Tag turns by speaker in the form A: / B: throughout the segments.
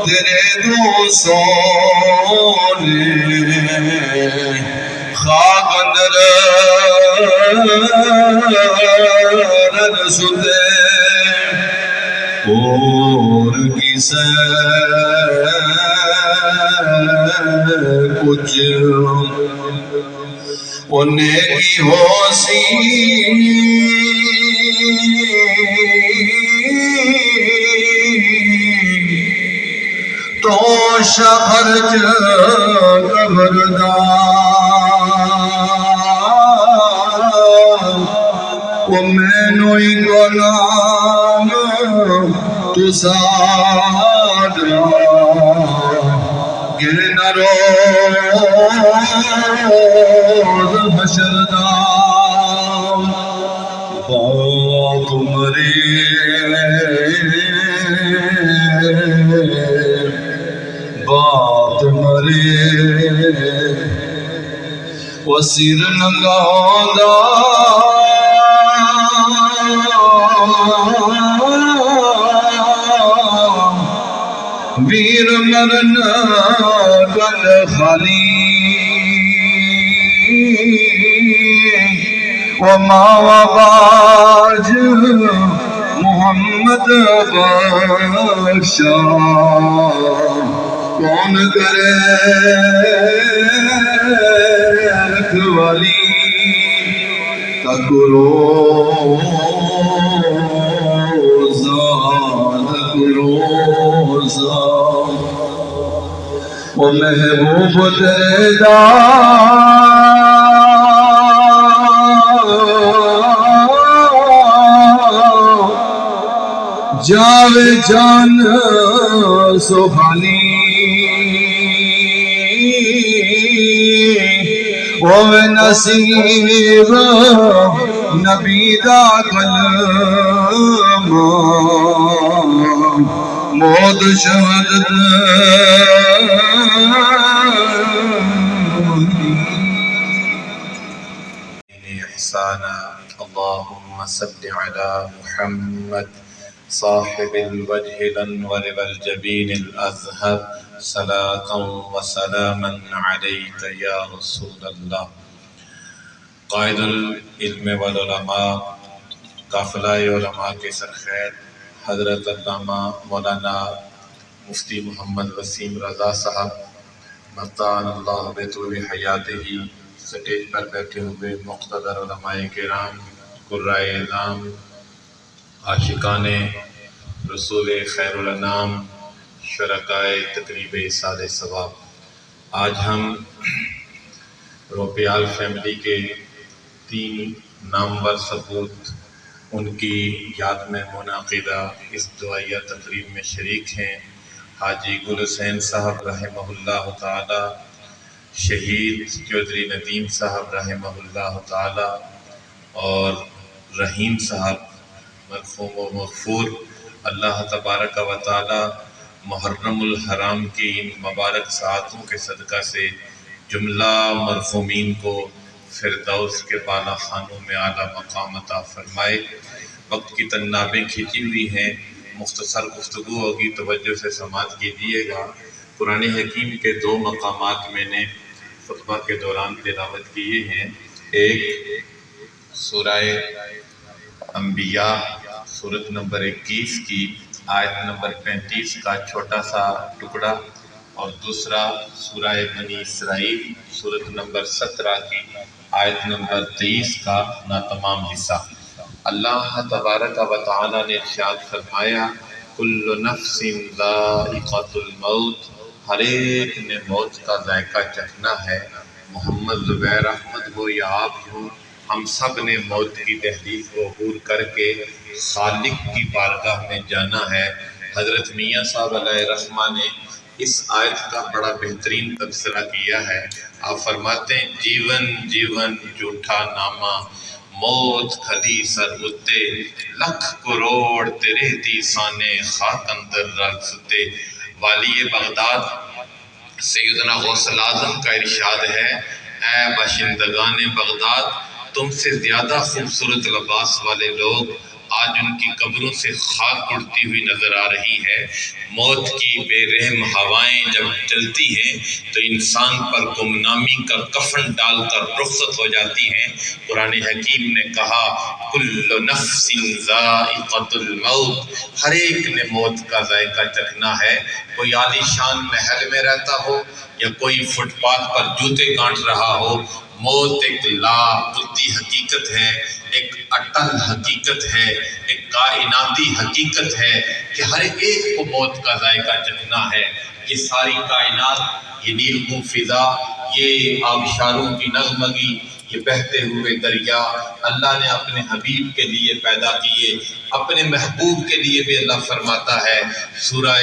A: تیرے دوستوں نے خاک اندر رسدے اور کسے کچھ انہیں کی ہو سی تو شہر خبردار وہ میں نوئی گناہ تو سادرہ گرنا روز حشر دا باپ مرے باپ مرے وسیر نگاہدہ ویر مرن گل خالی وما وباج محمد بخشا کون کرے رکھوالی تکروزا وہ محبوب تیرے جاوے جان سبحانی وہ نصیب نبی دا کلام موت شہادت احسانا اللهم صل على محمد صاحب الوجه الانور والجبين الازهر صلاة وسلاما عليك يا رسول الله. قائد العلم والعلماء قافلہ علماء کے سرخیر حضرت علامہ مولانا مفتی محمد وسیم رضا صاحب مطال اللہ بطول حیاتہ، سٹیج پر بیٹھے ہوئے مقتدر علماء کرام، قرائے اعظام، عاشقان رسول خیر الانام، شرکائے تقریب سال ثواب، آج ہم روپیال فیملی کے 3 نامور ثبوت ان کی یاد میں منعقدہ اس دعائیہ تقریب میں شریک ہیں۔ حاجی گل حسین صاحب رحمہ اللہ تعالی، شہید چودھری ندیم صاحب رحمہ اللہ تعالی اور رحیم صاحب مرحوم و مغفور۔ اللہ تبارک و تعالی محرم الحرام کی ان مبارک ساعتوں کے صدقہ سے جملہ مرحومین کو فردوس کے بالا خانوں میں اعلیٰ مقام عطا فرمائے۔ وقت کی تنابیں کھینچی ہوئی ہیں، مختصر گفتگو ہوگی، توجہ سے سماعت کیجیے گا۔ قرآن حکیم کے 2 مقامات میں نے خطبہ کے دوران تلاوت کیے ہیں۔ ایک سورہ انبیاء سورت نمبر 21 کی آیت نمبر 35 کا چھوٹا سا ٹکڑا، اور دوسرا سورہ بنی اسرائیل سورت نمبر 17 کی آیت نمبر 23 کا ناتمام حصہ۔ اللہ تبارک و تعالی نے ارشاد فرمایا کل نفس ذائقۃ الموت، ہر ایک نے موت کا ذائقہ چکھنا ہے۔ محمد زبیر احمد ہو یا آپ ہوں، ہم سب نے موت کی دہلیز کو عبور کر کے خالق کی بارگاہ میں جانا ہے۔ حضرت میاں صاحب علیہ رحمہ نے اس آیت کا بڑا بہترین تبصرہ کیا ہے۔ آپ فرماتے ہیں جیون جیون جھوٹا نامہ، موت کھلی سر اتے، لکھ کروڑ تیرے دیسانے خاک اندر رل ستے۔ والی بغداد سیدنا غوث الاعظم کا ارشاد ہے اے باشندگان بغداد، تم سے زیادہ خوبصورت لباس والے لوگ آج ان کی قبروں سے خاک اڑتی ہوئی نظر آ رہی ہے۔ موت کی بے رحم ہوائیں جب چلتی ہیں تو انسان پر گمنامی کا کفن ڈال کر رخصت ہو جاتی ہیں۔ قرآن حکیم نے کہا کل نفس ذائقۃ الموت، ہر ایک نے موت کا ذائقہ چکھنا ہے۔ کوئی عالی شان محل میں رہتا ہو یا کوئی فٹ پاتھ پر جوتے کاٹ رہا ہو، موت ایک لا بدی حقیقت ہے، ایک اٹل حقیقت ہے، ایک کائناتی حقیقت ہے کہ ہر ایک کو موت کا ذائقہ چکھنا ہے۔ یہ ساری کائنات، یہ نیلگوں فضا، یہ آبشاروں کی نغمگی، یہ بہتے ہوئے دریا اللہ نے اپنے حبیب کے لیے پیدا کیے۔ اپنے محبوب کے لیے بھی اللہ فرماتا ہے، سورہ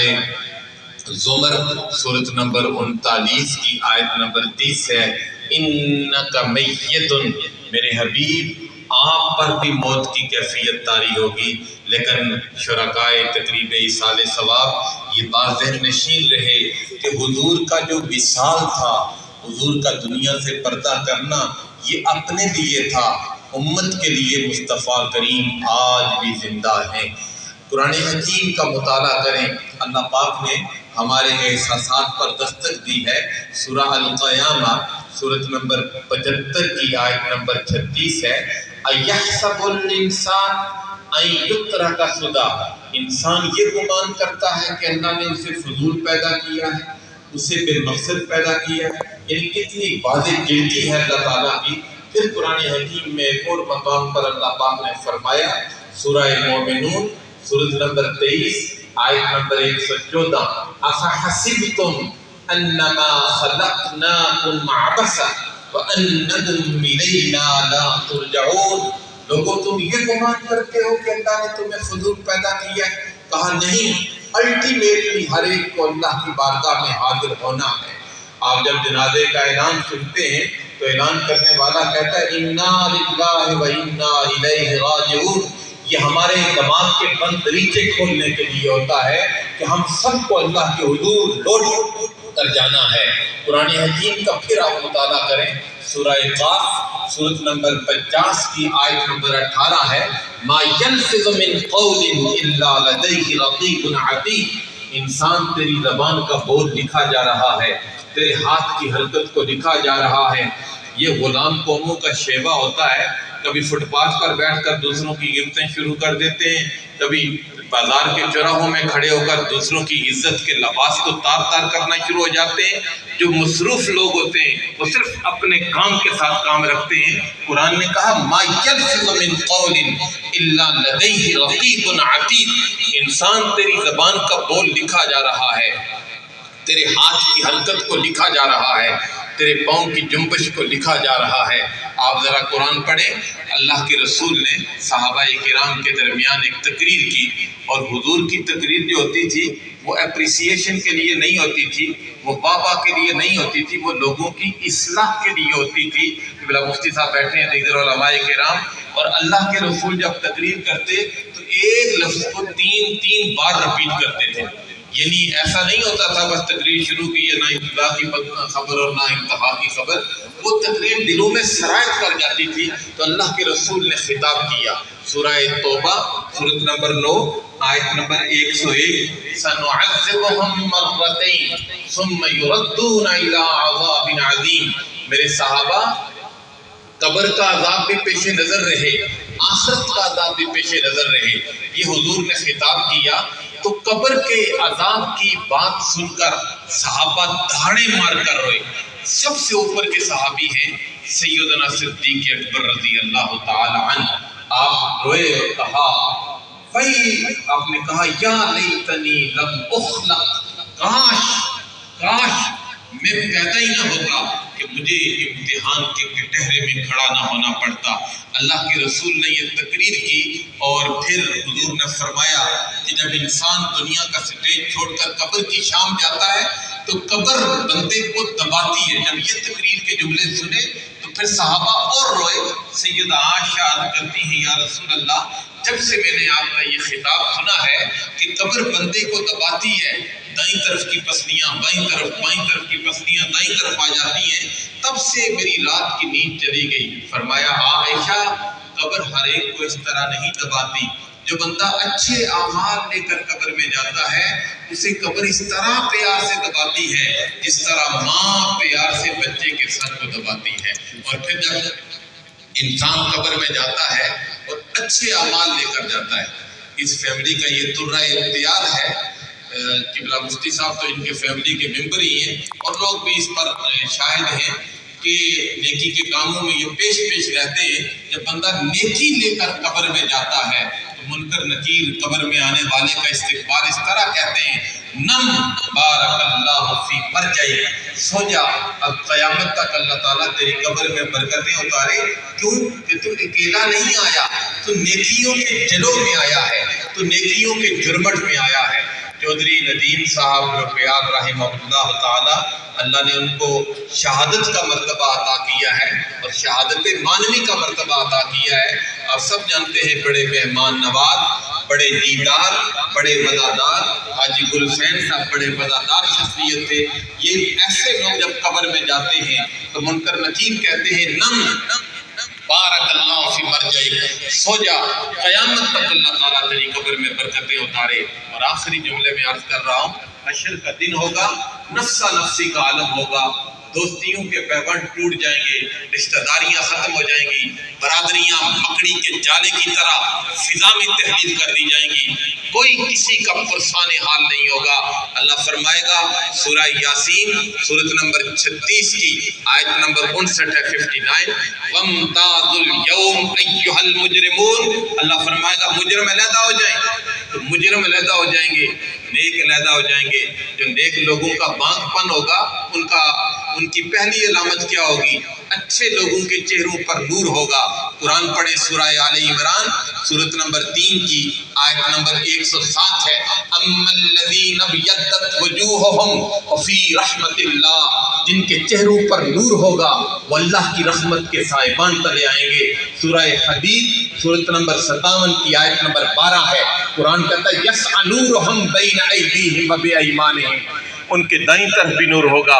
A: زمر سورۃ نمبر 39 کی آیت نمبر 30 ہے، انک میت، میرے حبیب آپ پر بھی موت کی کیفیت طاری ہوگی۔ لیکن شرکائے تقریب ایصال ثواب یہ بات ذہن نشین رہے کہ حضور کا جو وصال تھا، حضور کا دنیا سے پردہ کرنا، یہ اپنے لیے تھا، امت کے لیے مصطفیٰ کریم آج بھی زندہ ہیں۔ قرآن حکیم کا مطالعہ کریں، اللہ پاک نے ہمارے احساسات پر دستک دی ہے۔ سورہ القیامہ سورۃ نمبر 75 کی آیت نمبر 36 ہے، اَيَحْسَبُ الْإِنسَانُ أَن يُتْرَكَ سُدًى، انسان یہ گمان کرتا ہے کہ اللہ نے اسے فضول پیدا کیا ہے، اسے بے مقصد پیدا کیا ہے۔ یعنی کتنی واضح گنتی ہے اللہ تعالیٰ کی۔ پھر قرآن حکیم میں ایک اور مقام پر اللہ پاک نے فرمایا، سورہ مومنون سورۃ نمبر 23 آیت نمبر 114، اَفَحَسِبْتُمْ أَنَّمَا خَلَقْنَاكُمْ عَبَثًا وَأَنَّكُمْ إِلَيْنَا لَا تُرْجَعُونَ، لوگوں تم یہ گمان کرتے ہو کہ اللہ نے تمہیں فضول پیدا کیا ہے؟ کہا نہیں، الٹیمیٹلی ہر ایک کو اللہ کی بارگاہ میں حاضر ہونا ہے۔ آپ جب جنازے کا اعلان سنتے ہیں تو اعلان کرنے والا کہتا ہے اِنَّا لِلَّهِ وَإِنَّا إِلَيْهِ رَاجِعُونَ، یہ ہمارے دماغ کے بند دریچے کھولنے کے لیے ہوتا ہے کہ ہم سب کو اللہ کے حضور لوٹ کر جانا ہے۔ قرآن حکیم کا پھر آپ مطالعہ کریں، سورہ قاف سورۃ نمبر 50 کی آیت نمبر 18 ہے، مَا يَلْفِظُ مِنْ قَوْلٍ إِلَّا لَدَيْهِ رَقِيبٌ عَتِيدٌ، انسان تیری زبان کا بول لکھا جا رہا ہے، تیرے ہاتھ کی حرکت کو لکھا جا رہا ہے۔ یہ غلام قوموں کا شیوہ ہوتا ہے، کبھی فٹ پاتھ پر بیٹھ کر دوسروں کی غیبتیں شروع کر دیتے ہیں، کبھی بازار کے چوراہوں میں کھڑے ہو کر دوسروں کی عزت کے لباس کو تار تار کرنا شروع ہو جاتے ہیں۔ جو مصروف لوگ ہوتے ہیں وہ صرف اپنے کام کے ساتھ کام رکھتے ہیں۔ قرآن نے کہا مَا يَلْفِظُ مِنْ قَوْلٍ إِلَّا لَدَيْهِ رَقِيبٌ عَتِيدٌ، انسان تیری زبان کا بول لکھا جا رہا ہے، تیرے ہاتھ کی حرکت کو لکھا جا رہا ہے، تیرے پاؤں کی جنبش کو لکھا جا رہا ہے۔ آپ ذرا قرآن پڑھیں، اللہ کے رسول نے صحابہ کرام کے درمیان ایک تقریر کی، اور حضور کی تقریر جو ہوتی تھی وہ اپریسیشن کے لیے نہیں ہوتی تھی، وہ بابا کے لیے نہیں ہوتی تھی، وہ لوگوں کی اصلاح کے لیے ہوتی تھی۔ بلا مفتی صاحب بیٹھے ہیں دیگر علماء کرام، اور اللہ کے رسول جب تقریر کرتے تو ایک لفظ کو تین بار رپیٹ کرتے تھے۔ یعنی ایسا نہیں ہوتا تھا بس تقریر شروع کی ہے، نہ ابتدا کی خبر اور نہ انتہا کی خبر، وہ تقریر دلوں میں سرایت کر جاتی تھی۔ تو اللہ کے رسول نے خطاب کیا، سورہ توبہ سورۃ نمبر 9 آیت نمبر 101، سَنُعَذِّبُهُم مَّرَّتَيْنِ ثُمَّ يُرَدُّونَ إِلَىٰ عَذَابٍ عَظِيمٍ، میرے صحابہ قبر کا عذاب بھی پیش نظر رہے، آخرت کا عذاب بھی پیش نظر رہے، یہ حضور نے خطاب کیا۔ تو قبر کے عذاب کی بات سن کر صحابہ دھاڑے مار کر روئے۔ سب سے اوپر کے صحابی ہیں سیدنا صدیق اکبر رضی اللہ تعالی عنہ، آپ روئے اور کہا آپ نے کہا یا لیتنی لم اخلق، کاش میں پیدا ہی نہ ہوتا کہ مجھے امتحان کے کٹہرے میں کھڑا نہ ہونا پڑتا۔ اللہ کے رسول نے یہ تقریر کی، اور پھر حضور نے فرمایا کہ جب انسان دنیا کا سٹیج چھوڑ کر قبر کی شام جاتا ہے تو قبر بندے کو دباتی ہے۔ جب یہ تقریر کے جملے سنے تو پھر صحابہ اور روئے۔ سیدہ عائشہ عرض کرتی ہیں یا رسول اللہ، جب سے میں نے آپ کا یہ خطاب سنا ہے کہ قبر بندے کو دباتی ہے، دائیں طرف کی پسلیاں بائیں طرف، بائیں طرف کی پسلیاں دائیں طرف آ جاتی ہیں، تب سے میری رات کی نیند چلی گئی۔ فرمایا عائشہ، قبر ہر ایک کو اس طرح نہیں دباتی، جو بندہ اچھے اعمال لے کر قبر میں جاتا ہے اسے قبر اس طرح پیار سے دباتی ہے جس طرح ماں پیار سے بچے کے سر کو دباتی ہے۔ اور پھر جب انسان قبر میں جاتا ہے اور اچھے اعمال لے کر جاتا ہے، اس فیملی کا یہ طرہ اختیار ہے، قبلہ مفتی صاحب تو ان کے فیملی کے ممبر ہی ہیں اور لوگ بھی اس پر شاہد ہیں کہ نیکی کے کاموں میں یہ پیش رہتے ہیں۔ جب بندہ نیکی لے کر قبر میں جاتا ہے تو منکر نکیر قبر میں آنے والے کا استقبال اس طرح کہتے ہیں، نم بارک اللہ فی مرجعی، سو جا، اب قیامت تک اللہ تعالیٰ تیری قبر میں برکتیں اتارے۔ کیوں کہ تو اکیلا نہیں آیا، تو نیکیوں کے جلوں میں آیا ہے، تو نیکیوں کے جرمٹ میں آیا ہے۔ چودھری ندیم صاحب روپیال رحمہ اللہ تعالی، اللہ نے ان کو شہادت کا مرتبہ عطا کیا ہے اور شہادت معنوی کا مرتبہ عطا کیا ہے۔ آپ سب جانتے ہیں بڑے مہمان نواز، بڑے دیدار، بڑے وفادار، حاجی گل حسین صاحب بڑے وفادار شخصیت تھے۔ یہ ایسے لوگ جب قبر میں جاتے ہیں تو منکر نکیر کہتے ہیں، نم بارک اللہ فی مرجعی، سو جا، قیامت تک اللہ تعالیٰ تیری قبر میں برکتیں اتارے۔ اور آخری جملے میں عرض کر رہا ہوں، حشر کا دن ہوگا، نفسا نفسی کا عالم ہوگا، دوستیوں کے پیوند ٹوٹ جائیں گے، رشتہ داریاں ختم ہو جائیں گی، برادریاں مکڑی کے جالے کی طرح فضا میں تحلیل کر دی جائیں گی، کوئی کسی کا پرسان حال نہیں ہوگا۔ اللہ فرمائے گا سورہ یاسین سورۃ نمبر 36 کی آیت نمبر 59 ہے 59، وَامْتَازُوا الْيَوْمَ أَيُّهَا الْمُجْرِمُونَ، اللہ فرمائے گا مجرم علیحدہ ہو جائیں، تو مجرم علیحدہ ہو جائیں گے، نیک علیحدہ ہو جائیں گے۔ جو نیک لوگوں کا بانک پن ہوگا، ان کی پہلی علامت کیا ہوگی؟ اچھے لوگوں کے چہروں پر نور ہوگا۔ قرآن پڑھیں سورہ آل عمران سورۃ نمبر 3 کی آیت نمبر 107 ہے، اَمَّا الَّذِينَ ابْيَضَّتْ وُجُوهُهُمْ وَفِي رَحْمَةِ اللَّهِ، جن کے چہروں پر نور ہوگا وہ اللہ کی رحمت کے سائبان تلے آئیں گے۔ سورہ حدید سورۃ نمبر 57 کی آیت نمبر 12 ہے، قرآن کہتا ہے یسعی نورہم بین ایدیہم وبایمانہم، ان کے دائیں طرف بھی نور ہوگا،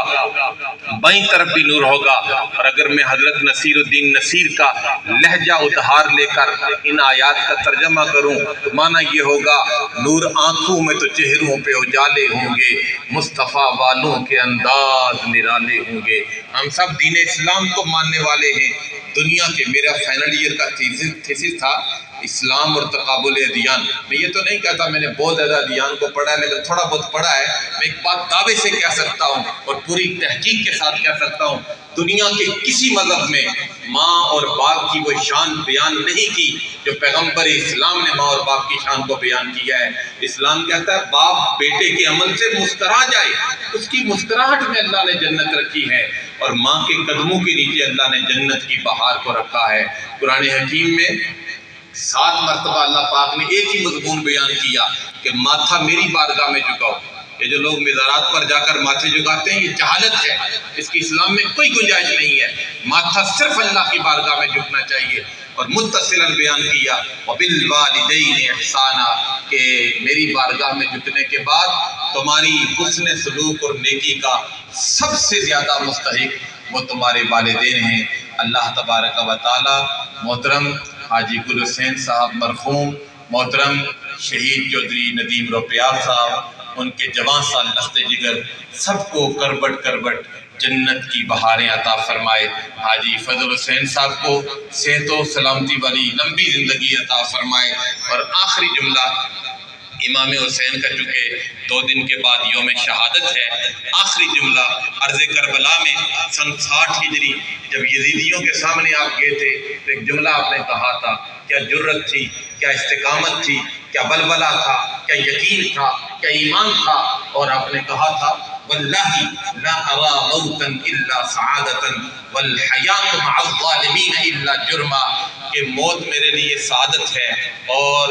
A: بائیں طرف بھی نور ہوگا۔ اور اگر میں حضرت نصیر الدین نصیر کا لہجہ ادھار لے کر ان آیات کا ترجمہ کروں تو معنی یہ ہوگا، نور آنکھوں میں تو چہروں پہ اجالے ہوں گے، مصطفیٰ والوں کے انداز نرالے ہوں گے۔ ہم سب دین اسلام کو ماننے والے ہیں۔ دنیا کے، میرا فائنل ایئر کا تھیسس تھا اسلام اور تقابل ادیان۔ میں یہ تو نہیں کہتا میں نے بہت زیادہ ادیان کو پڑھا ہے، لیکن تھوڑا بہت پڑھا ہے۔ میں ایک بات دعوے سے کہہ سکتا ہوں اور پوری تحقیق کے ساتھ کہہ سکتا ہوں، دنیا کے کسی مذہب میں ماں اور باپ کی وہ شان بیان نہیں کی جو پیغمبر اسلام نے ماں اور باپ کی شان کو بیان کیا ہے۔ اسلام کہتا ہے باپ بیٹے کے عمل سے مسکرا جائے، اس کی مسکراہٹ میں اللہ نے جنت رکھی ہے، اور ماں کے قدموں کے نیچے اللہ نے جنت کی بہار کو رکھا ہے۔ قرآن حکیم میں 7 مرتبہ اللہ پاک نے ایک ہی مضمون بیان کیا کہ ماتھا میری بارگاہ میں جھکاؤ۔ یہ جو لوگ مزارات پر جا کر ماتھے جھکاتے ہیں یہ جہالت ہے، اس کی اسلام میں کوئی گنجائش نہیں ہے۔ ماتھا صرف اللہ کی بارگاہ میں جھکنا چاہیے۔ اور متصلاً بیان کیا وَبِالْوَالِدَيْنِ احسانا، کہ میری بارگاہ میں جھکنے کے بعد تمہاری حسن سلوک اور نیکی کا سب سے زیادہ مستحق وہ تمہارے والدین ہیں۔ اللہ تبارک و تعالی محترم حاجی گل حسین صاحب مرحوم، محترم شہید چودھری ندیم روپیال صاحب، ان کے جوان سال لخت جگر سب کو کربٹ کربٹ جنت کی بہاریں عطا فرمائے۔ حاجی فضل حسین صاحب کو صحت و سلامتی والی لمبی زندگی عطا فرمائے۔ اور آخری جملہ امام حسین کا چونکہ 2 دن کے بعد یوم شہادت ہے، آخری جملہ عرض کربلا میں سن 60 ہجری جب یزیدیوں کے سامنے آپ گئے تھے تو ایک جملہ آپ نے کہا تھا، کیا جرت تھی، کیا استقامت تھی، کیا بلبلہ تھا، کیا یقین تھا، کیا ایمان تھا، اور آپ نے کہا تھا واللہ لا ارا موتا الا سعادتا والحیات مع الظالمین الا جرما، کہ موت میرے لیے سعادت ہے اور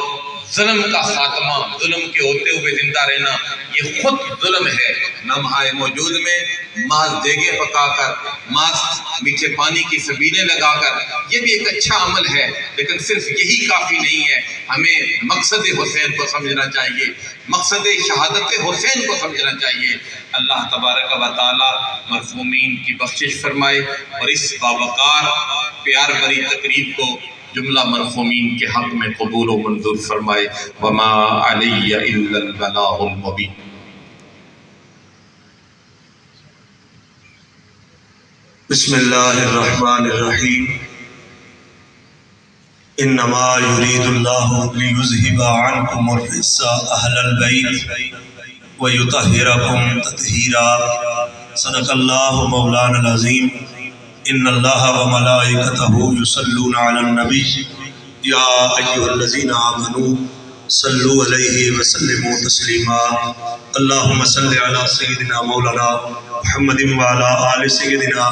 A: ظلم کا خاتمہ، ظلم کے ہوتے ہوئے زندہ رہنا یہ خود ظلم ہے۔ لمحہ موجود میں ماس دیگے پکا کر، ماس میٹھے پانی کی سبیلیں لگا کر، یہ بھی ایک اچھا عمل ہے، لیکن صرف یہی کافی نہیں ہے۔ ہمیں مقصد حسین کو سمجھنا چاہیے، مقصد شہادت حسین کو سمجھنا چاہیے۔ اللہ تبارک و تعالی مرحومین کی بخشش فرمائے اور اس باوقار پیار بھری تقریب کو جملہ مرحومین کے حق میں قبول و منظور فرمائے۔ وما علی الا البلاغ المبین۔
B: بسم اللہ الرحمن الرحیم۔ انما یرید اللہ لیذہب عنکم الرجس اہل البیت ویطہرکم تطہیرا۔ صدق اللہ مولانا العظیم۔ ان اللہ وملائکتہ یصلون علی النبی یا ایھا الذین آمنوا صلوا علیہ وسلموا تسلیما۔ اللہم صل علی سیدنا مولانا محمد وعلی آل سیدنا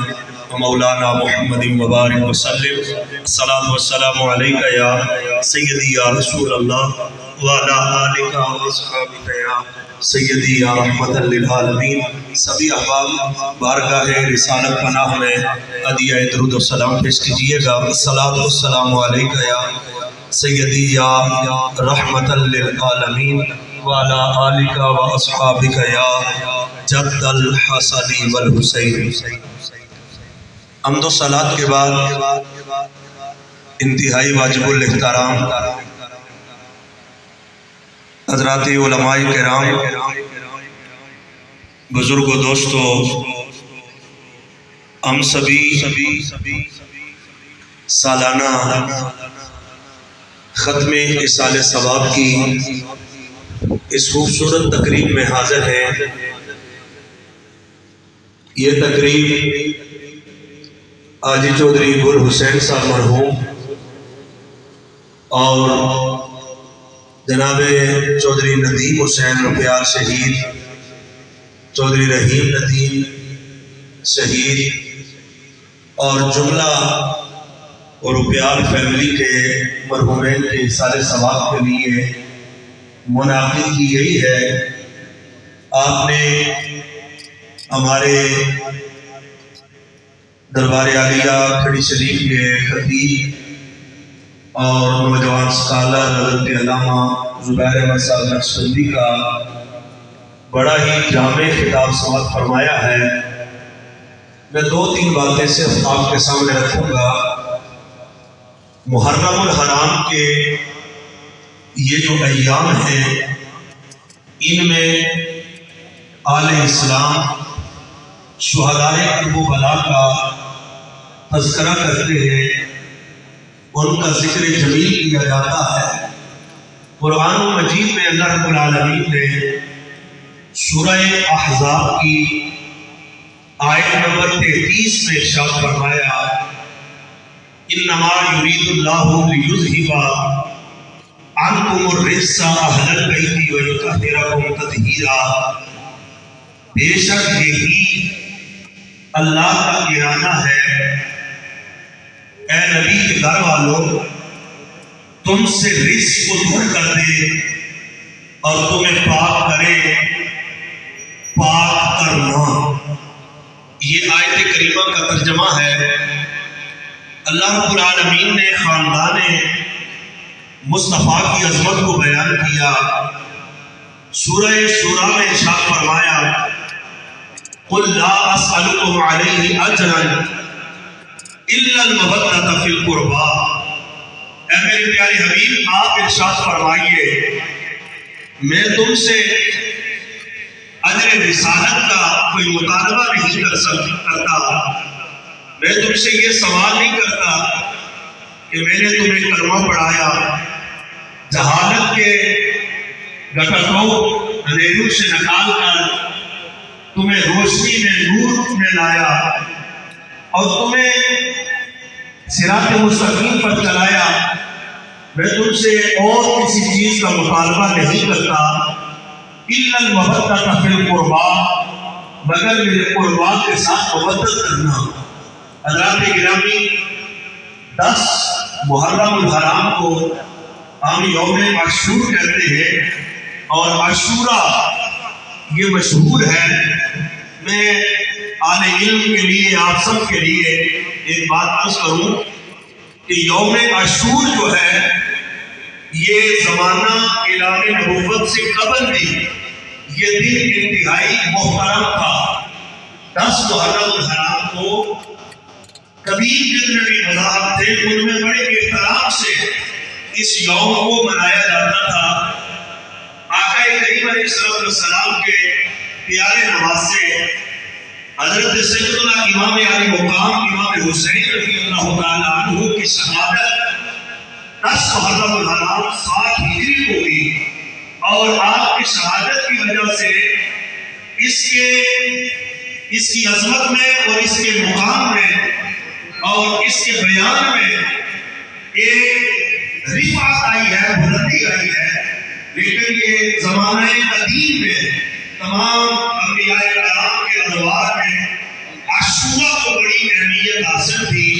B: مولانا محمد مبارک وسلم۔ الصلاۃ والسلام علیک یا سیدی یا رسول اللہ وعلی آلک واصحابک یا سیدی یا رحمت للعالمین۔ سبھی احباب بارگاہ رسالت پناہ میں ہدیہ درود و سلام پیش کیجیے گا۔ الصلاۃ والسلام علیک یا سیدی یا رحمت للعالمین وعلی آلک واصحابک یا جد الحسن والحسین۔ حمد و صلات کے بعد انتہائی واجب الاحترام حضرات علماء کرام، بزرگ و دوستو، ہم سبھی سالانہ ختم ایصال ثواب کی اس خوبصورت تقریب میں حاضر ہیں۔ یہ تقریب حاجی چودھری گل حسین صاحب مرحوم اور جناب چودھری ندیم حسین روپیار شہید، چودھری رحیم ندیم شہید اور جملہ روپیار فیملی کے مرحومین کے ایصال ثواب کے لیے منعقد کی گئی ہے۔ آپ نے ہمارے دربار عالیہ کھڑی شریف کے خطیب اور نوجوان اسکالر حضرت علامہ زبیر احمد صاحب نقشبندی کا بڑا ہی جامع خطاب سماعت فرمایا ہے۔ میں دو تین باتیں صرف آپ کے سامنے رکھوں گا۔ محرم الحرام کے یہ جو ایام ہیں، ان میں آل اسلام شہدائے کربلا کا تذکرہ کرتے ہیں، ان کا ذکر جمیل کیا جاتا ہے۔ قرآن مجید میں اللہ رب العالمین نے سورہ احزاب کی آیت نمبر 33 میں ارشاد فرمایا، انما یرید اللہ لیذہب عنکم الرجس اہل البیت ویطہرکم تطہیرا۔ بے شک یہی اللہ کا ارادہ ہے، اے نبی کے گھر والوں، تم سے رجس کو دور کر دے اور تمہیں پاک کرے، پاک کرنا۔ یہ آیت کریمہ کا ترجمہ ہے۔ اللہ رب العالمین نے خاندان مصطفیٰ کی عظمت کو بیان کیا۔ سورہ شورى میں ارشاد فرمایا، قل لا اسألكم علیہ اجرا الا المودۃ فی القربى۔ اے میرے پیارے حبیب، آپ ارشاد فرمائیے، میں تم سے اجر رسالت کا کوئی مطالبہ نہیں کرتا، میں تم سے یہ سوال نہیں کرتا کہ میں نے تمہیں کلمہ پڑھایا، جہالت کے گٹھوں اندھیروں سے نکال کر تمہیں روشنی میں نور میں لایا اور تمہیں صراط مستقیم پر چلایا۔ میں تم سے اور کسی چیز کا مطالبہ نہیں کرتا، الا المودۃ فی القربى، مگر میرے قربا کے ساتھ محبت کرنا۔ حضرات گرامی، 10 محرم الحرام کو ہم یوم عاشور کہتے ہیں اور عاشورہ یہ مشہور ہے۔ میں اہل علم کے لیے، آپ سب کے لیے ایک بات عرض کروں کہ یوم عاشور جو ہے یہ زمانہ اعلان نبوت سے قبل بھی یہ دن انتہائی محترم تھا۔ 10 محرم الحرام کو طبیب جتنے بھی مذاہب تھے ان میں بڑے احترام سے اس یوم کو منایا جاتا تھا۔ آقا کریم علیہ السلام کے پیارے نواسے حضرت سیدنا امام علی مقام امام حسین رضی اللہ تعالیٰ عنہ کی شہادت 10 محرم الحرام 7 ہجری کو ہوئی، اور آپ کی شہادت کی وجہ سے اس کی عظمت میں اور اس کے مقام میں اور اس کے بیان میں ایک رفعت آئی ہے، بلندی آئی ہے۔ لیکن یہ زمانہ قدیم میں تمام انبیاء کرام کے ادوار میں عاشورہ کو بڑی اہمیت حاصل تھی،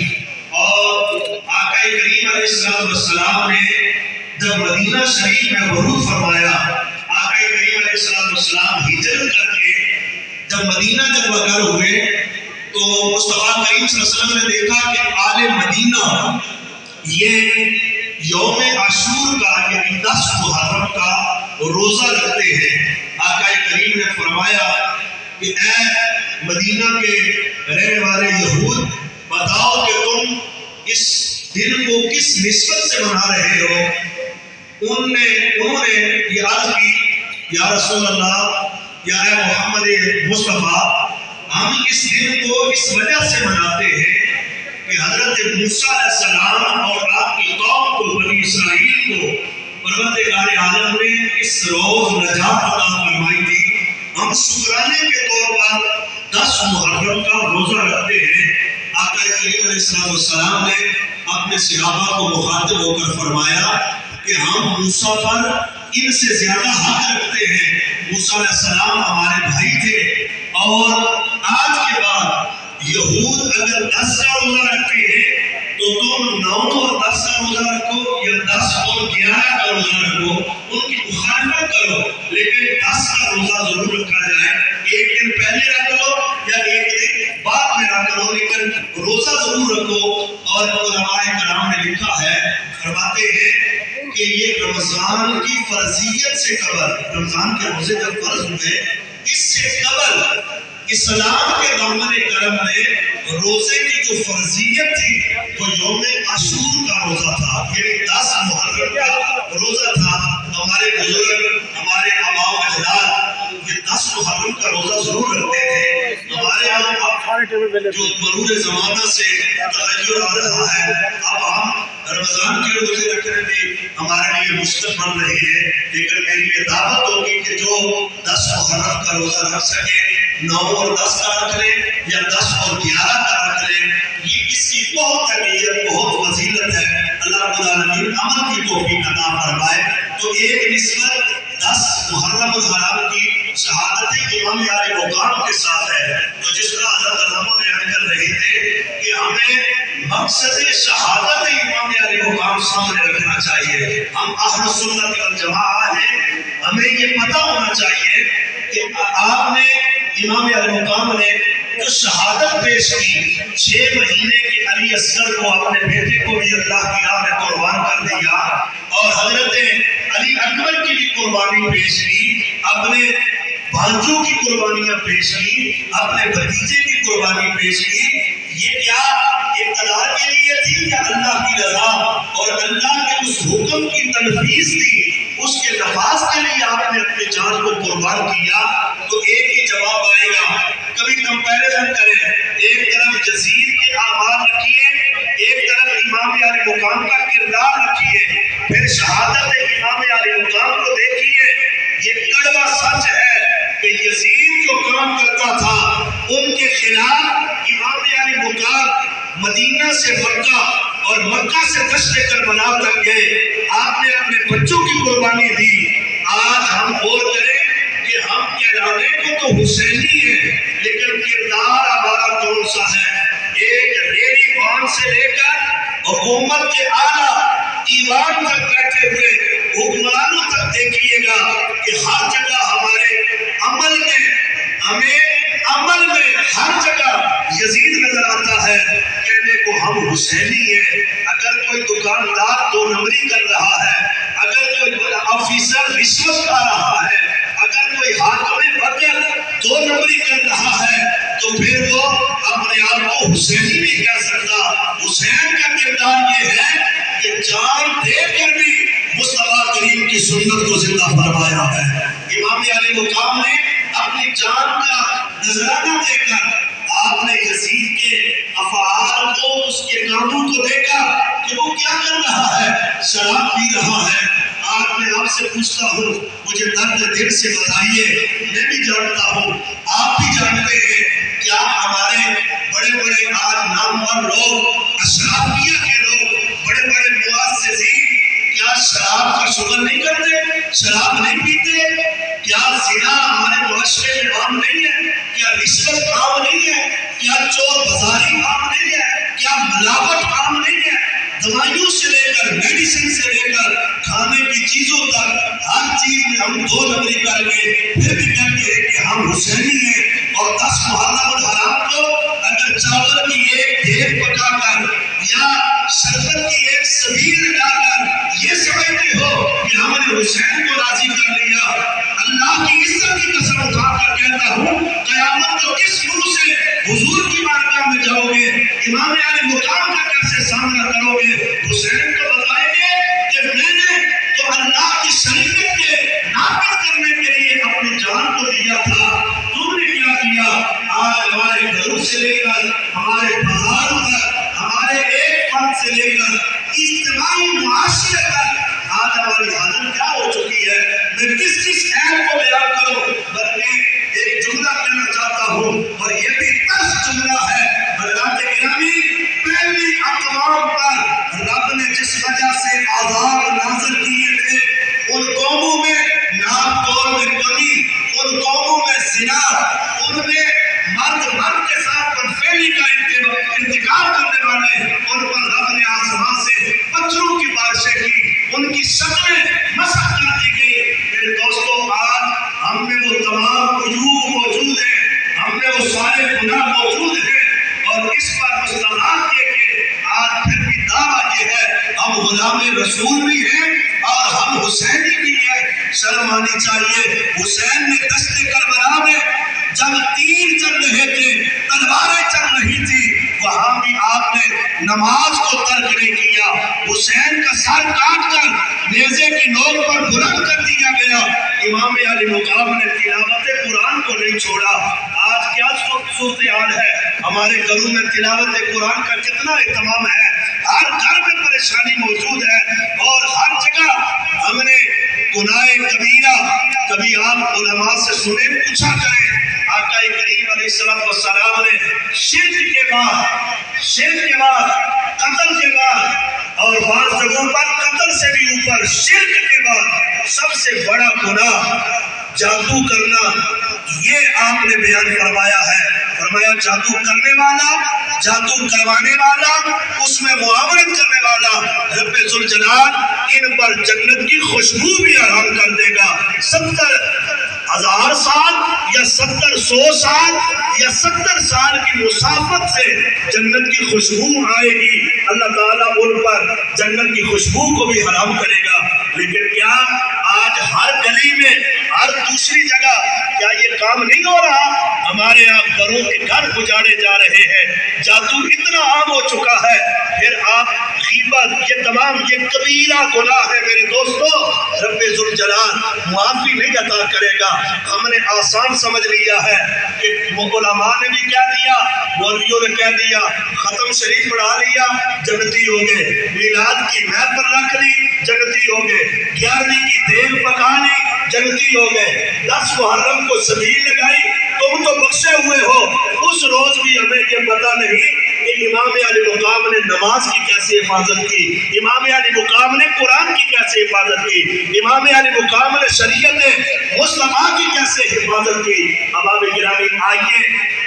B: اور آقا کریم علیہ السلام نے جب مدینہ شریف میں عروج فرمایا، آقا کریم علیہ السلام ہجرت کر کے جب مدینہ وگر ہوئے تو مصطفیٰ کریم صلی اللہ علیہ وسلم نے دیکھا کہ آل مدینہ یہ یوم عاشور کا یعنی 10 محرم کا روزہ رکھتے ہیں۔ آقا کریم نے فرمایا کہ اے مدینہ کے رہنے والے یہود، بتاؤ کہ تم اس دن کو کس نسبت سے منا رہے ہو؟ انہوں نے یہ عرض کی، یا رسول اللہ، یا اے محمد مصطفیٰ، ہم اس دن کو اس وجہ سے مناتے ہیں کہ حضرت موسیٰ علیہ السلام اور آپ کی قوم کو، بنی اسرائیل کو پروردگار عالم نے اس روز نجات عطا فرمائی تھی۔ ہم شکرانے کے طور پر 10 محرم کا روزہ رکھتے ہیں۔ آقا کریم علیہ السلام نے اپنے صحابہ کو مخاطب ہو کر فرمایا کہ ہم موسیٰ پر ان سے زیادہ حق رکھتے ہیں۔ موسیٰ علیہ السلام ہمارے بھائی تھے، اور آج کے بعد یہود اگر 10 کا روزہ رکھتے ہیں تو تم 9 اور 10 کا روزہ رکھو، یا 10 اور 11 کا روزہ رکھو، ان کی مخالفت کرو، لیکن 10 کا روزہ ضرور رکھا جائے۔ ایک دن پہلے رکھ لو یا ایک دن بعد میں رکھ لو، لیکن روزہ ضرور رکھو۔ اور علماء کرام نے لکھا ہے، فرماتے ہیں کہ یہ رمضان کی فرضیت سے قبل، رمضان کے روزے جب فرض ہوئے، اس سے قبل اسلام کے دامن کرم میں روزے کی جو فرضیت تھی وہ یوم عاشور کا روزہ تھا، یعنی 10 محرم کا روزہ تھا۔ ہمارے بزرگ، ہمارے آباء و اجداد یہ 10 محرم کا روزہ ضرور رکھتے تھے۔ ہمارے یہاں جو مرور زمانہ سے تغیر آ رہا ہے، اب ہم رمضان کے روزے رکھنے بھی ہمارے لیے مشکل بن رہی ہے، لیکن میری یہ دعوت ہوگی کہ جو 10 محرم کا روزہ رکھ سکے 9 اور 10 کا رکھ لیں، یا 10 اور 11 کا رکھ لیں۔ یہ اس کی بہت اہمیت، بہت فضیلت ہے۔ اللہ رب العالمین عمل کی توفیق عطا فرمائے۔ تو ایک نسبت 10 محرم الحرام کی شہادت امام علی مقام کے ساتھ ہے۔ تو جس طرح حضرت علامہ بیان کر رہے تھے کہ ہمیں مقصد شہادت امام علی مقام سامنے رکھنا چاہیے۔ ہم اہل سنت والجماعہ ہیں، ہمیں یہ پتہ ہونا چاہیے کہ آپ نے امام علی مقام نے جو شہادت پیش کی، 6 مہینے کے علی اصغر کو، اپنے بیٹے کو بھی اللہ کی راہ میں قربان کر دیا، اور حضرت علی اکبر کی بھی قربانی پیش کی، اپنے بھانجوں کی قربانیاں پیش کی، اپنے بھتیجے کی قربانی پیش کی۔ یہ کیا اقتدار کے لیے تھی یا اللہ کی رضا اور اللہ کے اس حکم کی تنفیذ تھی؟ اس کے نفاذ کے لیے آپ نے اپنی جان کو قربان کیا۔ تو ایک ہی جواب آئے گا، کبھی کمپیریزن کریں، ایک طرف یزید کے اعمال رکھیے، ایک طرف امام علی مقام کا کردار رکھیے، پھر شہادت امام علی مقام کو دیکھیے۔ یہ کڑوا سچ ہے کہ یزید جو کام کرتا تھا ان کے خلاف امام علی مقام مدینہ سے مکہ اور مکہ سے دشت کربلا تک گئے، آپ نے اپنے بچوں کی قربانی دی۔ آج ہم غور کریں کہ ہم کہلانے کو تو حسینی ہیں، لیکن کردار ہمارا کون سا ہے؟ ایک ریڑھی بان سے لے کر حکومت کے اعلیٰ ایوان تک بیٹھے ہوئے حکمرانوں تک دیکھیے گا کہ ہر جگہ ہمارے عمل میں، ہمیں عمل میں ہر جگہ یزید نظر آتا ہے۔ کہنے کو ہم حسینی ہیں، اگر کوئی دکاندار 2 نمبری کر رہا ہے، اگر کوئی آفیسر رشوت کھا رہا ہے، اگر کوئی حاکم وقت 2 نمبری کر رہا ہے، تو پھر وہ اپنے آپ کو حسینی نہیں کہہ سکتا۔ حسین کا کردار یہ ہے کہ جان دے کر بھی مصطفیٰ کریم کی سنت کو زندہ فرمایا ہے۔ امام علی مقام نے اپنی جان کا نذرانہ دے کر آپ نے یزید کے افعال کو، اس کے کاموں کو دیکھا کہ وہ کیا کر رہا ہے، شراب پی رہا ہے۔ آج میں آپ سے پوچھتا ہوں، مجھے درد دل سے بتائیے، میں بھی جانتا ہوں، آپ بھی جانتے ہیں، کیا ہمارے بڑے بڑے آج نامور لوگ، اشرافیہ کے لوگ، بڑے بڑے مؤسسین کیا شراب کا شکر نہیں کرتے، شراب نہیں پیتے؟ کیا زنا ہمارے معاشرے میں عام نہیں ہے؟ کیا رشوت عام نہیں ہے؟ کیا چور بازاری عام نہیں ہے؟ کیا ملاوٹ عام نہیں ہے؟ دوائیوں سے لے کر میڈیسن سے لے کر کھانے کی چیزوں تک ہر چیز میں ہم دو نمبری کر کے پھر بھی کہتے ہیں کہ ہم حسینی ہیں، اور 10 محرم الحرام کو اگر چاول کی ایک ڈھیر پکا کر یا شربت کی ایک سبیل لگا کر یہ سمجھتے ہو کہ ہم نے حسین کو راضی کر لیا، اللہ کی عزت کی قسم اٹھا کر کہتا ہوں، قیامت کو کس منہ سے حضور کی بارگاہ میں جاؤ گے، امام علی مقام کا کیسے سامنا کرو گے؟ حسین کو بتائیں گے کہ میں نے تو اللہ کی شریعت کے نافذ کرنے کے لیے اپنی جان کو دیا تھا، تم نے کیا کیا؟ آج ہمارے گھروں سے لے کر ہمارے بازاروں تک، ہمارے ایک فرد سے لے کر اجتماعی معاشرت تک آج ہماری حالت کیا ہو چکی ہے؟ میں کس عیب کو بیان کروں، بلکہ ایک جملہ کہنا چاہتا ہوں، اور یہ بھی طرز جملہ ہے۔ حضرات گرامی، پہلی اقوام پر رب نے جس وجہ سے عذاب نازل کیے تھے، ان قوموں میں نام طور میں کمی، ان قوموں میں زنا، ان میں مرد کے ساتھ بدفعلی کا انتقال کرنے والے، ان پر رب نے آسمان سے پتھروں کی بارشیں کی، ان کی شکلیں مسح کر دی گئی۔ میرے دوستوں، آج ہم میں وہ تمام عیوب موجود ہیں، ہم میں وہ سارے گناہ موجود ہیں، اور اس پر مستند کے آج پھر بھی دعویٰ یہ ہے، ہم غلام رسول بھی ہیں اور ہم حسینی بھی ہیں۔ شرم آنی چاہیے۔ حسین نے دشت کربلا میں جب تیر چل رہے تھے، تلواریں چل رہی تھی، وہاں بھی آپ نے نماز کو ترک نہیں کیا۔ حسین کا سر کاٹ کر نیزے کی نوک پر بلند کر دیا گیا۔ امام علی مقام نے تلاوت قرآن کو نہیں چھوڑا۔ آج کیا صورتحال ہے؟ ہمارے گھروں میں تلاوت قرآن کا کتنا اہتمام ہے، ہر گھر میں پریشانی موجود ہے، اور ہر جگہ ہم نے گناہ کبیرہ، کبھی آپ علماء سے سنیں، پوچھا کریں، آقا کریم علیہ السلام نے شرک کے بعد قتل کے بعد، اور بعض جگہوں پر قتل سے بھی اوپر شرک کے بعد سب سے بڑا گناہ جادو کرنا، یہ آپ نے بیان فرمایا ہے۔ فرمایا جادو کرنے والا، جادو کروانے والا، اس میں معاونت کرنے والا، رب ذوالجلال ان پر جنت کی خوشبو بھی حرام کر دے گا۔ 70,000 سال یا 100 سال یا 70 سال کی مسافت سے جنت کی خوشبو آئے گی، اللہ تعالیٰ ان پر جنت کی خوشبو کو بھی حرام کرے گا۔ لیکن کیا آج ہر گلی میں، ہر دوسری جگہ کیا یہ کام نہیں ہو رہا؟ ہمارے یہاں گھروں کے گھر اجاڑے جا رہے ہیں، جادو اتنا عام ہو چکا ہے، پھر آپ غیبت، یہ تمام یہ کبیرہ گناہ ہے۔ میرے دوستو، رب ذوالجلال معافی نہیں عطا کرے گا۔ ہم نے آسان سمجھ لیا ہے کہ علماء نے بھی کہہ دیا، مولویوں نے کہہ دیا، ختم شریف پڑھا لیا، جنتی ہو گئے، میلاد کی محفل رکھ لی، جنتی ہو گئے، 11ویں کی دیگ پکا لی، جنتی ہو گئے، 10 محرم کو سبیل لگائی، تم تو بخشے ہوئے ہو۔ اس روز بھی ہمیں یہ پتہ نہیں کہ امام علی مقام نے نماز کی کیسے حفاظت کی، امام علی مقام نے قرآن کی کیسے حفاظت کی، امام علی مقام نے شریعت مصطفیٰ کی کیسے حفاظت کی۔ احباب گرامی، آئیے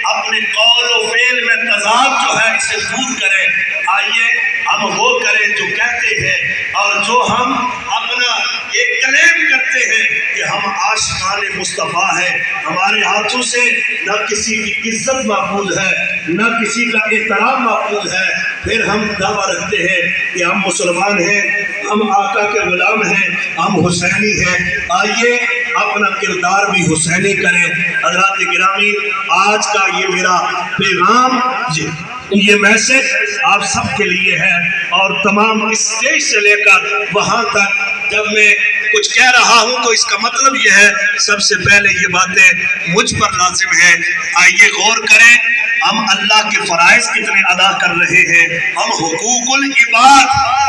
B: اپنے قول و فعل میں تضاد جو ہے اسے دور کریں، آئیے ہم وہ کریں جو کہتے ہیں، اور جو ہم اپنا ایک کلیم کرتے ہیں کہ ہم عاشقان مصطفیٰ ہیں۔ ہمارے ہاتھوں سے نہ کسی کی عزت محفوظ ہے، نہ کسی کا احترام محفوظ ہے، پھر ہم دعویٰ رکھتے ہیں کہ ہم مسلمان ہیں، ہم آقا کے غلام ہیں، ہم حسینی ہیں۔ آئیے اپنا کردار بھی حسینی کریں۔ حضرات گرامی، آج کا یہ میرا پیغام، یہ میسج آپ سب کے لیے ہے، اور تمام اسٹیج سے لے کر وہاں تک جب میں کچھ کہہ رہا ہوں تو اس کا مطلب یہ ہے، سب سے پہلے یہ باتیں مجھ پر لازم ہیں۔ آئیے غور کریں، ہم اللہ کے فرائض کتنے ادا کر رہے ہیں، ہم حقوق العباد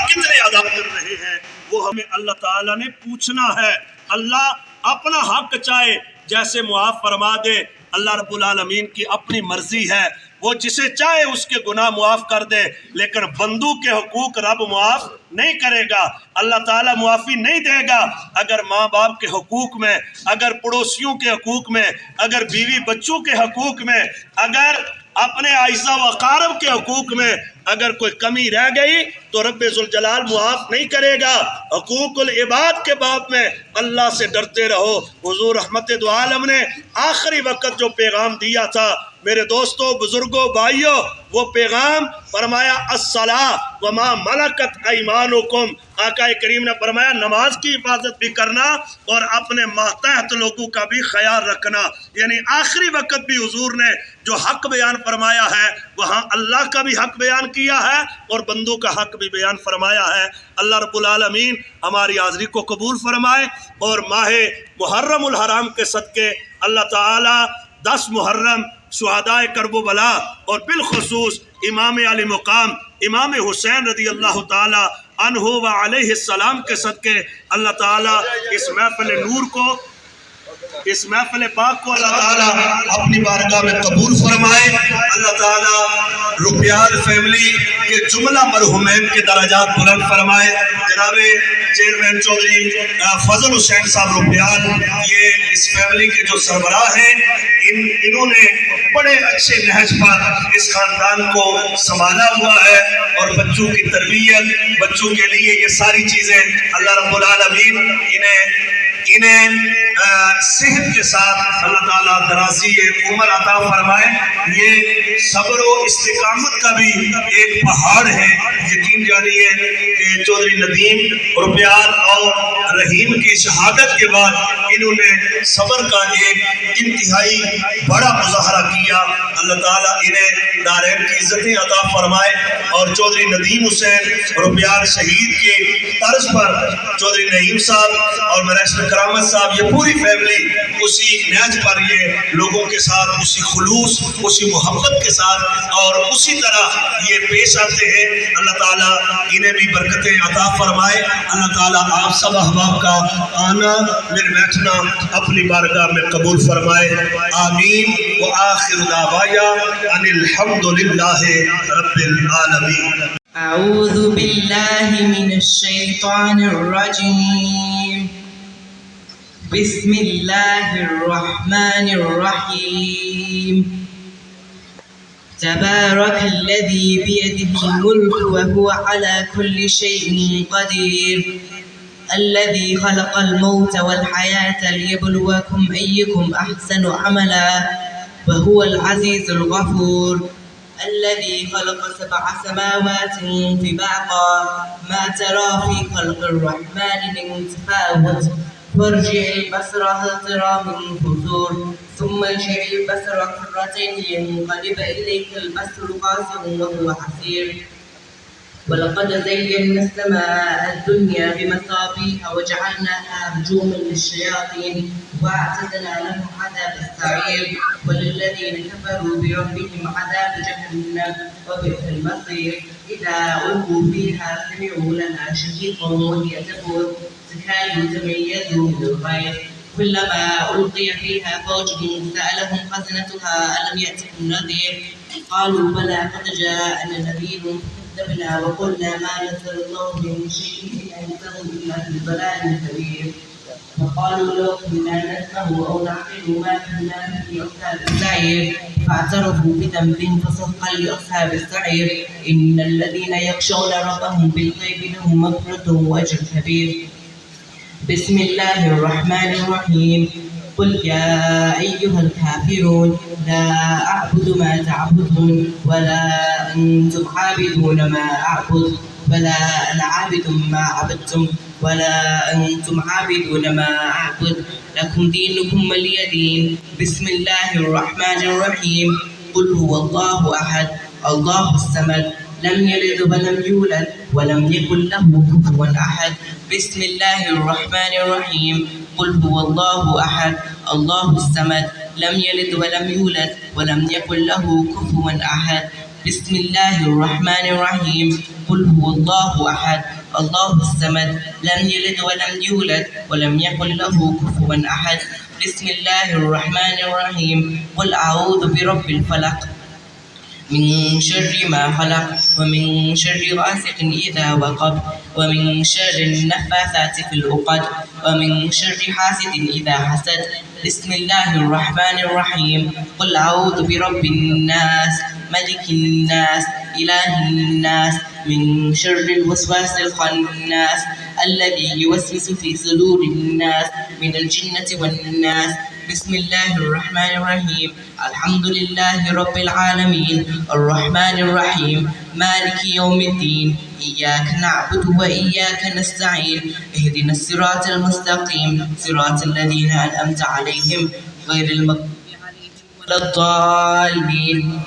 B: کتنے ادا کر رہے ہیں، وہ ہمیں اللہ تعالیٰ نے پوچھنا ہے۔ اللہ اپنا حق چاہے جیسے معاف فرما دے، اللہ رب العالمین کی اپنی مرضی ہے، وہ جسے چاہے اس کے گناہ معاف کر دے، لیکن بندوں کے حقوق رب معاف نہیں کرے گا، اللہ تعالیٰ معافی نہیں دے گا۔ اگر ماں باپ کے حقوق میں، اگر پڑوسیوں کے حقوق میں، اگر بیوی بچوں کے حقوق میں، اگر اپنے اعزاء و اقارب کے حقوق میں اگر کوئی کمی رہ گئی تو رب ذوالجلال معاف نہیں کرے گا۔ حقوق العباد کے باب میں اللہ سے ڈرتے رہو۔ حضور رحمت دو عالم نے آخری وقت جو پیغام دیا تھا، میرے دوستوں، بزرگوں، بھائیوں، وہ پیغام فرمایا الصلاۃ وما ملکت ایمانکم۔ آقا کریم نے فرمایا نماز کی حفاظت بھی کرنا اور اپنے ماتحت لوگوں کا بھی خیال رکھنا، یعنی آخری وقت بھی حضور نے جو حق بیان فرمایا ہے وہاں اللہ کا بھی حق بیان کیا ہے اور بندوں کا حق بھی بیان فرمایا ہے۔ اللہ رب العالمین ہماری حاضری کو قبول فرمائے، اور ماہ محرم الحرام کے صدقے اللہ تعالی 10 محرم شہدائے کرب و بلا اور بالخصوص امام علی مقام امام حسین رضی اللہ تعالی عنہ و علیہ السلام کے صدقے اللہ تعالی اس محفل نور کو، اس محفل پاک کو اللہ تعالیٰ اپنی بارگاہ میں قبول فرمائے۔ اللہ تعالیٰ روپیال فیملی کے جملہ مرحومین کے درجات بلند فرمائے۔ جناب چیئرمین چودھری فضل حسین صاحب روپیال، یہ اس فیملی کے جو سربراہ ہیں، انہوں نے بڑے اچھے نہج پر اس خاندان کو سنبھالا ہوا ہے، اور بچوں کی تربیت، بچوں کے لیے یہ ساری چیزیں اللہ رب العالمین انہیں صحت کے ساتھ اللہ تعالیٰ درازی عمر عطا فرمائے۔ یہ صبر و استقامت کا بھی ایک پہاڑ ہے۔ یقین جانیے کہ چودھری ندیم روپیال اور رحیم کی شہادت کے بعد انہوں نے صبر کا ایک انتہائی بڑا مظاہرہ کیا۔ اللہ تعالیٰ انہیں دارین کی عزتیں عطا فرمائے، اور چودھری ندیم حسین روپیال شہید کے طرز پر چودھری نعیم صاحب اور مرشد کرامت صاحب، یہ پوری فیملی اسی نہج پر یہ لوگوں کے ساتھ اسی خلوص، اسی محبت کے ساتھ اور اسی طرح یہ پیش آتے ہیں۔ اللہ تعالیٰ انہیں بھی برکتیں عطا فرمائے۔ اللہ تعالیٰ آپ سب احباب کا آنا، میرے بیٹھنا اپنی بارگاہ میں قبول فرمائے۔ آمین وآخر دعوایا ان الحمد للہ رب العالمین۔
C: اعوذ باللہ من الشیطان الرجیم، بسم اللہ الرحمن الرحیم، تبارک الذی بیدہ الملک وهو على كل شیء قدیر، الذي خلق الموت والحياة ليبلوكم أيكم أحسن عملا وهو العزيز الغفور، الذي خلق 7 سماوات طباقا ما ترى في خلق الرحمن من تفاوت، فارجع البصر هل ترى من فطور، ثم ارجع البصر كرتين ينقلب إليك البصر خاسئا وهو حسير، ولقد زينا السماء الدنيا بمصابيح وجعلناها رجوما للشياطين واعتدنا لهم عذاب السعير، وللذين كفروا بربهم عذاب جهنم وبئس المصير، إذا ألقوا فيها سمعوا لها شهيقا وهي تفور تكاد تميز من الغيظ، كلما ألقي فيها فوج سألهم خزنتها ألم يأتكم نذير، قالوا بلى قد جاءنا نذير فكذبنا وقلنا ما نزل الله من شيء إن أنتم إلا في ضلال كبير، فقالوا لو كنا نسمع أو نعقل ما كنا في أصحاب السعير، فاعترفوا بذنبهم فسحقا لأصحاب السعير، إن الذين يخشون ربهم بالغيب لهم مغفرة وأجر كبير. بسم الله الرحمن الرحيم، قل يا أيها الكافرون لا أعبد ما تعبدون ولا أنتم عابدون ما أعبد ولا أنا عابد ما عبدتم ولا أنتم عابدون ما أعبد لكم دينكم ولي دين. بسم الله الرحمن الرحيم. قل هو الله أحد الله الصمد لم يلد ولم يولد ولم يكن له كفوا أحد. بسم الله الرحمن الرحيم. قل هو الله أحد الله الصمد لم يلد ولم يولد ولم يكن له كفوا أحد. بسم الله الرحمن الرحيم. قل هو الله أحد الله الصمد لم يلد ولم يولد ولم يكن له كفوا أحد. بسم الله الرحمن الرحيم. قل أعوذ برب الفلق من شر ما خلق ومن شر غاسق إذا وقب ومن شر النفاثات في العقد ومن شر حاسد إذا حسد. بسم الله الرحمن الرحيم. قل أعوذ برب الناس ملك الناس إله الناس من شر الوسواس الخناس الذي يوسوس في صدور الناس من الجنة والناس. بسم الله الرحمن الرحيم. الحمد لله رب العالمين الرحمن الرحيم مالك يوم الدين إياك نعبد وإياك نستعين اهدنا الصراط المستقيم صراط الذين أنعمت عليهم غير المغضوب عليهم ولا الضالين.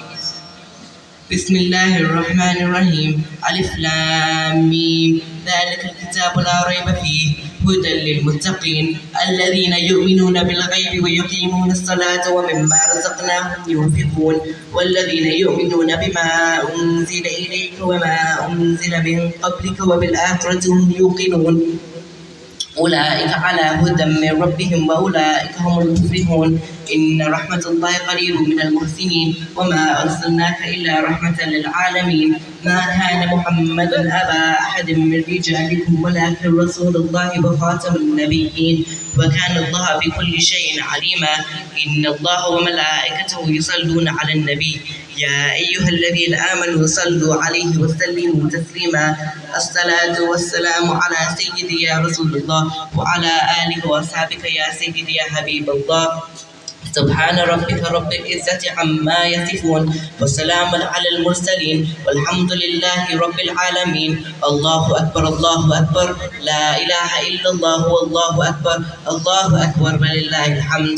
C: بسم الله الرحمن الرحيم. ألف لام ميم ذلك الكتاب لا ريب فيه هدى للمتقين الذين يؤمنون بالغيب ويقيمون الصلاة ومما رزقناهم ينفقون والذين يؤمنون بما أنزل إليك وما أنزل من قبلك وبالآخرة هم يوقنون أولئك على هدى من ربهم وأولئك هم المفلحون. إن رحمة الله قريب من المحسنين وما أرسلناك إلا رحمة للعالمين. ما كان محمد أبا أحد من رجالكم ولكن رسول الله وخاتم النبيين وكان الله بكل شيء عليما. إن الله وملائكته يصلون على النبي يا أيها الذين آمنوا صلوا عليه وسلموا تسليما. الصلاة والسلام على سيدي يا رسول الله وعلى آله وأصحابك يا سيدي يا حبيب الله. سبحان ربك رب العزة عما يصفون وسلام على المرسلين والحمد لله رب العالمين. الله أكبر الله أكبر لا إله إلا الله والله أكبر الله أكبر ولله الحمد.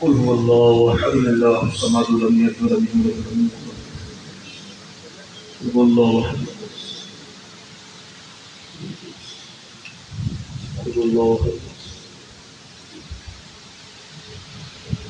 B: قل هو الله أحد الله الصمد لم يلد ولم يولد ولم يكن له قل هو الله أحد قل هو الله أحد।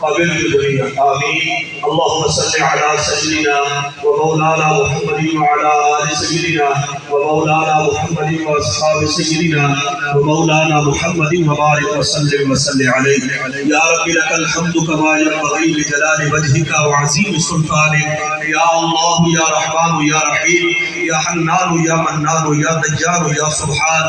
B: قابل الدنيا آمين. اللهم صل على سيدنا ومولانا محمد وعلى آل سيدنا ومولانا محمد وأصحاب سيدنا ومولانا محمد وبارك وسلم وسلم عليه. يا رب لك الحمد كما ينبغي لجلال وجهك وعظيم سلطانك. يا الله يا رحمن يا رحيم يا حنان يا منان يا ديان يا سبحان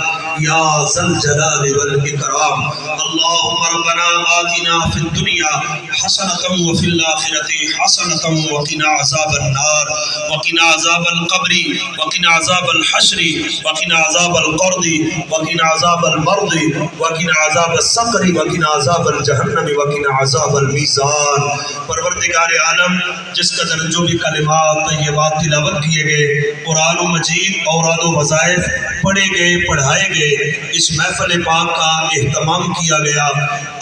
B: يا ذا الجلال والإكرام. اللهم ربنا آتنا في الدنيا حسنة وفي الآخرة حسنة وقنا عذاب النار وقنا عذاب القبر وقنا عذاب الحشر وقنا عذاب القرد وقنا عذاب المرض وقنا عذاب السقر وقنا عذاب الجہنم وقنا عذاب الميزان. پروردگار عالم، جس قدر جو بھی کلمات طیبات تلاوت کیے گئے، قرآن مجید اوراد و وظائف پڑھے گئے، پڑھائے گئے، اس محفل پاک کا اہتمام کیا گیا،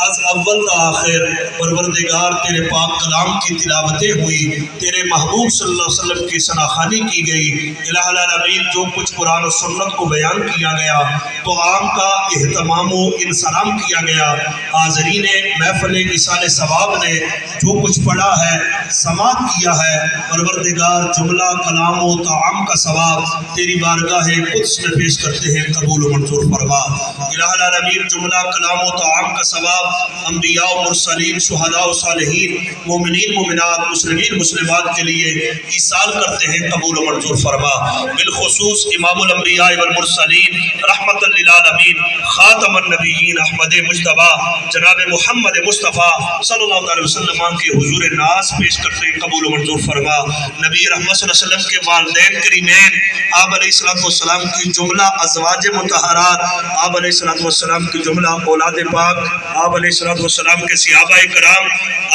B: از اول تا آخر پروردگار تیرے پاک کلام کی تلاوتیں ہوئی، تیرے محبوب صلی اللہ علیہ وسلم کی ثناخوانی کی گئی. الہ العالمین جو کچھ قرآن و سنت کو بیان کیا گیا تو عام کا اہتمام و انسلام کیا گیا. حاضرین محفل ایصال ثواب نے جو کچھ پڑھا ہے، سماعت کیا ہے، پروردگار جملہ کلام و طعام کا ثواب تیری بارگاہ قدس میں پیش کرتے ہیں، قبول و منظور فرما. الہ العالمین جملہ کلام و طعام کا ثواب انبیاء و مرسلین، شہداء و صالحین، مومنین مومنات، مسلمین مسلمات کے لیے ایصال کرتے ہیں، قبول و منظور فرما. بالخصوص امام الانبیاء والمرسلین رحمت للعالمین خاتم النبیین احمد مجتبیٰ جناب محمد مصطفیٰ صلی اللہ علیہ وسلم کے حضور ناز پیش کرتے ہیں، قبول و منظور فرما. نبی رحمت صلی اللہ علیہ وسلم کے والدین کریمین، آپ علیہ السلام کی جملہ ازواج مطہرات، آپ علیہ السلام کی جملہ اولاد پاک، آپ علیہ السلام کے صحابہ کرام،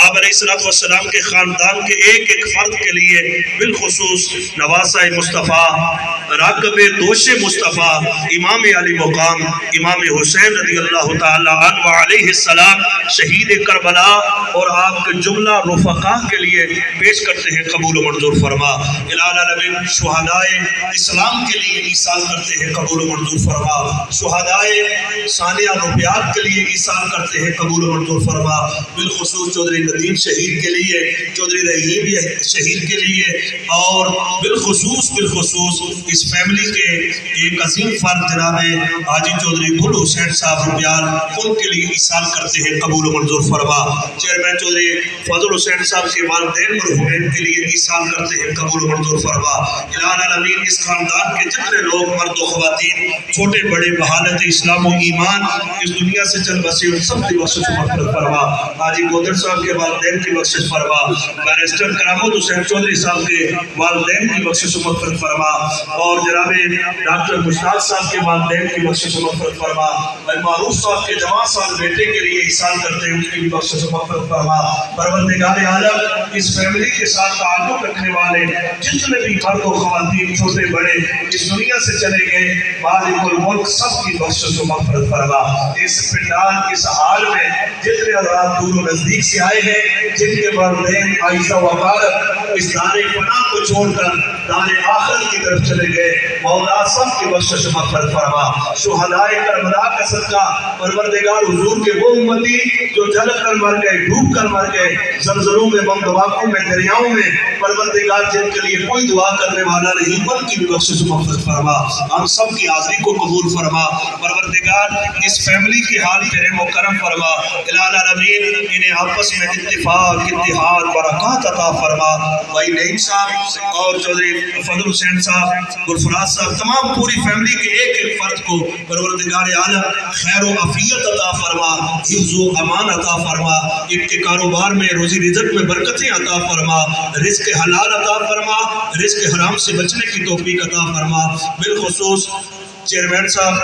B: آپ علیہ السلام کے خاندان کے ایک ایک فرد کے لیے بالخصوص نواسہ مصطفیٰ، راکب دوش مصطفیٰ، امام علی مقام امام حسین رضی اللہ تعالیٰ عنہ علیہ السلام شہید کربلا اور آپ کے جملہ رفقا کے لیے پیش کرتے ہیں، قبول و منظور فرما. الہ العالمین شہدائے اسلام کے لیے ایصال کرتے ہیں، قبول و منظور فرما. شہدائے ثانیہ ربیعات کے لیے ایصال کرتے ہیں، قبول و منظور فرما. بالخصوص چودھری ندیم شہید کے لیے، چودھری رحیم شہید کے لیے، اور بالخصوص اس فیملی کے ایک عظیم فرد جناب حاجی چودھری گل حسین صاحب ربیال، ان کے لیے ایصال کرتے ہیں، قبول و منظور فرما. چیئرمین چودھری فضل حسین صاحب کے والدین مرحومین کے لیے ایصال کرتے ہیں، قبول و منظور فرما. الہ العالمین اس خاندان کے جتنے لوگ مرد و خواتین، چھوٹے بڑے بحالت اسلام و ایمان اس دنیا سے چل بسے، ان سب کی بخشش و مغفرت فرما. حاجی گودر صاحب کے والدین کی بخشش فرما. بیرسٹر کرامت حسین چودھری صاحب کے والدین کی بخشش و مغفرت فرما. اور جناب ڈاکٹر مشتاق صاحب کے والدین کی بخشش و مغفرت فرما. معروف صاحب کے جوان صاحب بیٹے کے لیے ایصال کرتے ہیں، ان کی بھی بخشش و مغفرت فرما. پروردگار عالم اس فیملی کے ساتھ تعلق رکھنے والے جتنے بھی مرد و خواتین چھوٹے بڑے اس دنیا سے چلے گئے، مالک الملک سب کی بخشش و مغفرت فرما. اس پنڈال اس حال میں جتنے حضرات دور و نزدیک سے آئے ہیں، جن کے والدین عائشہ وقارت اس دار فنا کو چھوڑ کر دار آخرت کی طرف چلے گئے، مولا سب کی بخشش و مغفرت فرما. شہدائے کربلا کا صدقہ پروردگار حضور کے وہ امتی جو جل کر مر گئے، ڈوب کر مر گئے، زلزلوں میں، بم دھماکوں میں، دریاؤں میں، پروردگار جن کے لیے کوئی دعا کرنے والا نہیں، ان کی بھی بخشش و مغفرت فرما. ہم سب کی حاضری کو قبول فرما. پروردگار اس فیملی کے حال پہ رحم و کرم فرما. الہ العالمین انہیں آپس میں اتفاق، اتحاد، برکات عطا فرما. بھائی نعیم صاحب اور چودھری فضل حسین صاحب، گلفراز صاحب، تمام پوری فیملی کے ایک ایک فرد کو پروردگار عالم خیر و عافیت عطا فرما، حفظ و امان عطا فرما، ان کے کاروبار میں روزی رزق میں برکتیں عطا فرما، رزق حلال عطا فرما، رزق حرام سے بچنے کی توفیق عطا فرما. بالخصوص چیئرمین صاحب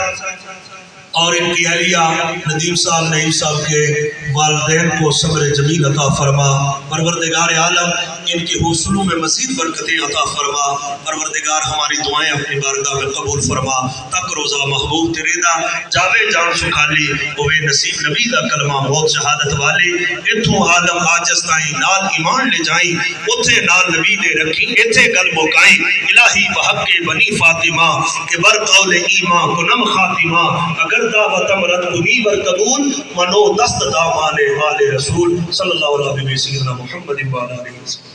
B: اور ان کی اہلیہ ندیم صاحب، نعیم صاحب کے والدین کو صبر جمیل عطا فرما. پروردگار عالم ان کے حوصلوں میں مزید برکتیں عطا فرما. پروردگار ہماری دعائیں اپنی بارگاہ میں قبول فرما. تک روزہ محبوب تیرے دا جاوے جان سکھالی ہوئے نصیب نبی دا کلمہ موت شہادت والے اتھوں عالم آجز تائیں نال ایمان لے جائیں، اتھے نال نبی دے رکھیں، اتھے گل موکائیں. الہی بحق بنی فاطمہ کہ بر قول ایمان کو نم خاتمہ، اگر دعوت امرت کنی برقبول منو دست دامان آل رسول صلی اللہ علیہ وسلم سیدنا محمد و علیہ وسلم.